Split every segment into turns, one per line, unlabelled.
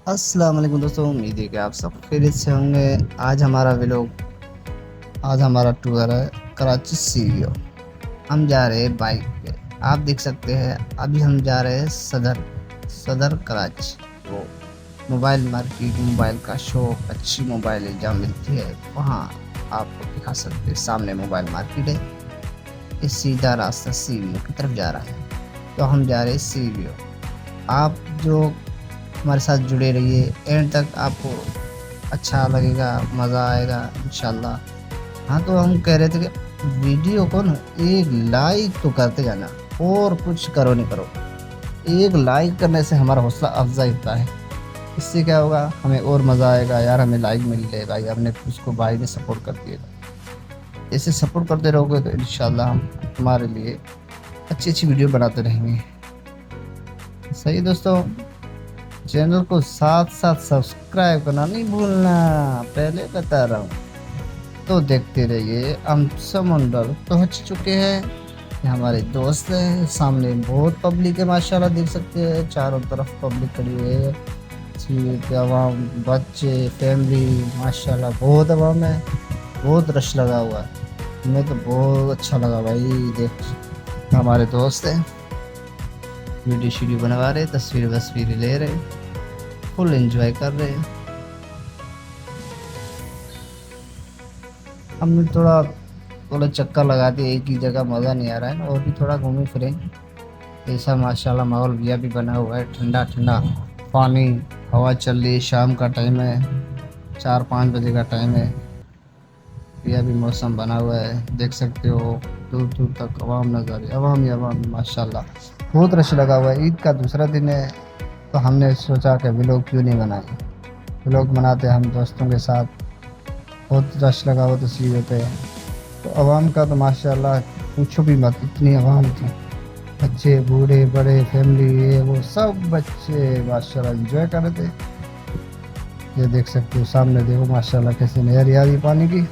अस्सलाम वालेकुम दोस्तों, उम्मीद है कि आप सब खैरियत से होंगे। आज हमारा टूर है कराची सीईओ। हम जा रहे हैं बाइक पे। आप देख सकते हैं अभी हम जा रहे हैं सदर कराची। वो मोबाइल मार्केट, मोबाइल का शॉप, अच्छी मोबाइल जहाँ मिलती है वहाँ आपको दिखा सकते हैं। सामने मोबाइल मार्केट है। ये सीधा रास्ता सीईओ की तरफ जा रहा है। तो हम जा रहे हैं सीईओ। आप जो हमारे साथ जुड़े रहिए एंड तक, आपको अच्छा लगेगा, मज़ा आएगा इंशाल्लाह। हाँ, तो हम कह रहे थे कि वीडियो को ना एक लाइक तो करते जाना, और कुछ करो नहीं करो। एक लाइक करने से हमारा हौसला अफजाई होता है। इससे क्या होगा, हमें और मज़ा आएगा यार, हमें लाइक मिल गए भाई, हमने उसको भाई ने सपोर्ट कर दिया। ऐसे सपोर्ट करते रहोगे तो इंशाल्लाह हम तुम्हारे लिए अच्छी अच्छी वीडियो बनाते रहेंगे। सही दोस्तों, चैनल को साथ साथ सब्सक्राइब करना नहीं भूलना, पहले बता रहा हूँ। तो देखते रहिए। हम समुंदर पहुँच चुके हैं। ये हमारे दोस्त हैं। सामने बहुत पब्लिक है माशाल्लाह, देख सकते हैं चारों तरफ पब्लिक खड़ी हुई है। आवाम, बच्चे, फैमिली, माशाल्लाह बहुत आवाम है। बहुत रश लगा हुआ है। हमें तो बहुत अच्छा लगा भाई। देख, हमारे दोस्त हैं, वीडियो शीडियो बनवा रहे, तस्वीर वस्वीरें ले रहे, फुल एंजॉय कर रहे हैं। हमने थोड़ा थोड़ा चक्कर लगा दिए, एक ही जगह मज़ा नहीं आ रहा है ना, और भी थोड़ा घूमे फिरे। ऐसा माशाल्लाह माहौल भी अभी बना हुआ है, ठंडा ठंडा पानी, हवा चल रही है। शाम का टाइम है, 4-5 बजे का टाइम है। ये अभी मौसम बना हुआ है, देख सकते हो दूर दूर तक आवाम नज़र है, आवाम ही आवाम माशाल्लाह। बहुत रश लगा हुआ है। ईद का दूसरा दिन है, तो हमने सोचा कि व्लॉग क्यों नहीं बनाए। व्लॉग बनाते हम दोस्तों के साथ। बहुत रश लगा हुआ तस्वीरों पे। तो आवाम का तो माशाल्लाह पूछो भी मत, इतनी आवाम थी। बच्चे, बूढ़े, बड़े, फैमिली, ये वो सब बच्चे माशाल्लाह एंजॉय कर रहे थे। ये देख सकते हो सामने, देखो माशाल्लाह कैसे नहर आ रही पानी की।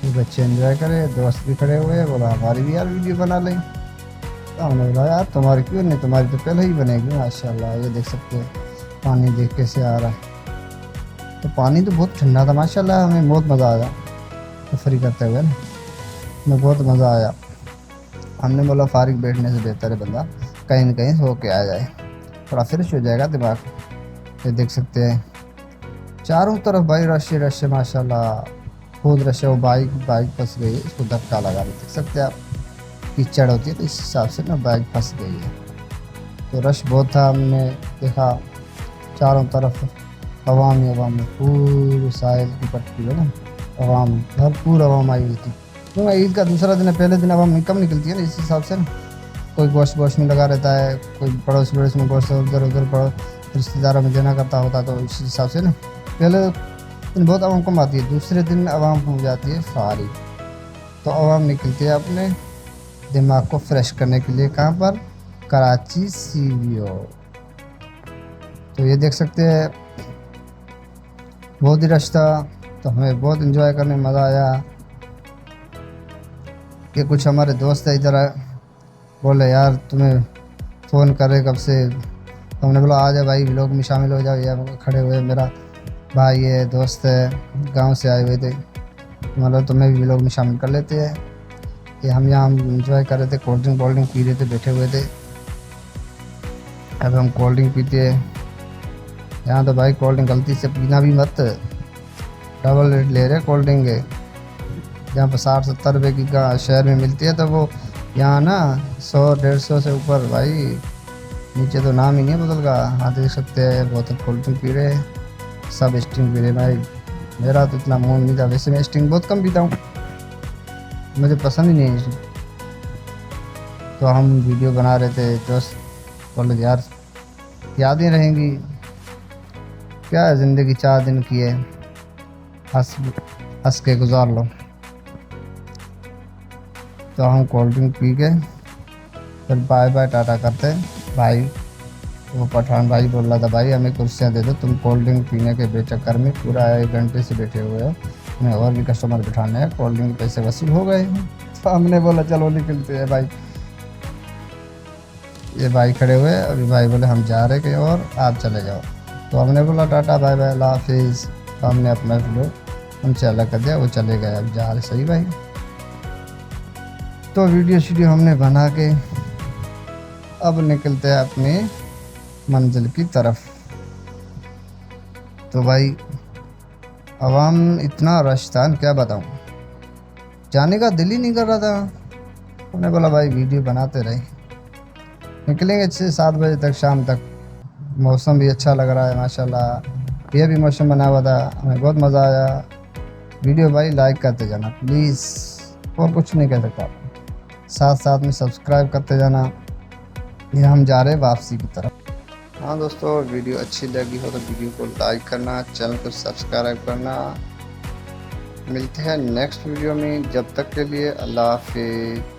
ये बच्चे एंजॉय करे, दोस्त भी खड़े हुए हैं। बोला हमारी भी यार वीडियो बना लें। तो हमने बोला यार तुम्हारी क्यों नहीं, तुम्हारी तो पहले ही बनेगी माशाल्लाह। ये देख सकते हैं पानी देख कैसे आ रहा है। तो पानी तो बहुत ठंडा था माशाल्लाह, हमें बहुत मज़ा आया तफरी करते हुए ना। हमें बहुत मज़ा आया। हमने बोला फारिग बैठने से बेहतर है बंदा कहीं न कहीं सो के आ जाए, थोड़ा फ्रेश हो जाएगा दिमाग। ये देख सकते हैं चारों तरफ भाई रश ही रश है माशाल्लाह। बहुत रश है। वो बाइक फंस गई है, इसको धक्का लगा रहे, देख सकते हैं आप। कीचड़ होती है तो इस हिसाब से ना बाइक फंस गई है। तो रश बहुत था। हमने देखा चारों तरफ आवाम ही आवाम है, पूरी साहिल की पट्टी है ना, आवाम, भरपूर आवाम आई हुई थी। क्योंकि ईद का दूसरा दिन है, पहले दिन आवाम कम निकलती है ना, इस हिसाब से ना। कोई गोश्त वोश्त में लगा रहता है, कोई पड़ोस वड़ोस में गोश्त उधर उधर रिश्तेदारों में देना करता होता, तो इस हिसाब से ना पहले दिन बहुत आवाम कम आती है, दूसरे दिन आवाम हो जाती है फारिग। तो आवाम निकलती है अपने दिमाग को फ्रेश करने के लिए। कहाँ पर? कराची सीईओ। तो ये देख सकते हैं बहुत ही रश था, तो हमें बहुत इंजॉय करने में मज़ा आया। कि कुछ हमारे दोस्त है इधर बोले यार तुम्हें फ़ोन करे कब से। तो हमने बोला आ जाए भाई, व्लॉग में शामिल हो जाओ। यार खड़े हुए मेरा भाई है, दोस्त है, गांव से आए हुए थे। मतलब तुम्हें भी व्लॉग में शामिल कर लेते हैं। कि हम यहाँ इंजॉय कर रहे थे, कोल्ड ड्रिंक पी रहे थे, बैठे हुए थे। अब हम कोल्ड ड्रिंक पीते हैं यहाँ। तो भाई कोल्ड ड्रिंक गलती से पीना भी मत, डबल रेट ले रहे कोल्ड ड्रिंक के। जहाँ पर 60-70 रुपये की शहर में मिलती है, तो वो यहाँ ना 100-150 से ऊपर भाई। नीचे तो नाम ही नहीं है बोतल का। हाँ देख सकते हैं बोतल कोल्ड ड्रिंक पी रहे, सब स्टिंग पी रहे भाई। मेरा तो इतना मूड नहीं था, वैसे मैं स्टिंग बहुत कम पीता हूँ, मुझे पसंद ही नहीं है। तो हम वीडियो बना रहे थे, दोस्त बोले यार यादें रहेंगी, क्या है ज़िंदगी 4 दिन की है, हंस हंस के गुजार लो। तो हम कोल्ड ड्रिंक पी के फिर बाय बाय टाटा करते भाई। वो पठान भाई बोल रहा था भाई हमें कुर्सियाँ दे दो, तुम कोल्ड ड्रिंक पीने के बेचक्कर में पूरा 1 घंटे से बैठे हुए हो, हमें और भी कस्टमर बिठाने हैं, कोल्ड ड्रिंक के पैसे वसूल हो गए। तो हमने बोला चलो निकलते हैं भाई। ये भाई खड़े हुए, अभी भाई बोले हम जा रहे कहीं और, आप चले जाओ। तो हमने बोला टाटा बाय बाय अल्लाह हाफिज़। तो हमने अपना व्लॉग उनसे अलग कर दिया, वो चले गए अब जा रहे। सही भाई। तो वीडियो हमने बना के अब निकलते हैं अपने मंजिल की तरफ। तो भाई अवाम इतना रश था, क्या बताऊँ, जाने का दिल ही नहीं कर रहा था। हमने बोला भाई वीडियो बनाते रहे, निकलेंगे 6-7 बजे तक, शाम तक। मौसम भी अच्छा लग रहा है माशाल्लाह, ये भी मौसम बना हुआ था, हमें बहुत मज़ा आया। वीडियो भाई लाइक करते जाना प्लीज़, और कुछ नहीं कह सकता। साथ साथ में सब्सक्राइब करते जाना। ये हम जा रहे हैं वापसी की तरफ। हाँ दोस्तों, वीडियो अच्छी लगी हो तो वीडियो को लाइक करना, चैनल को सब्सक्राइब करना। मिलते हैं नेक्स्ट वीडियो में, जब तक के लिए अल्लाह हाफिज़।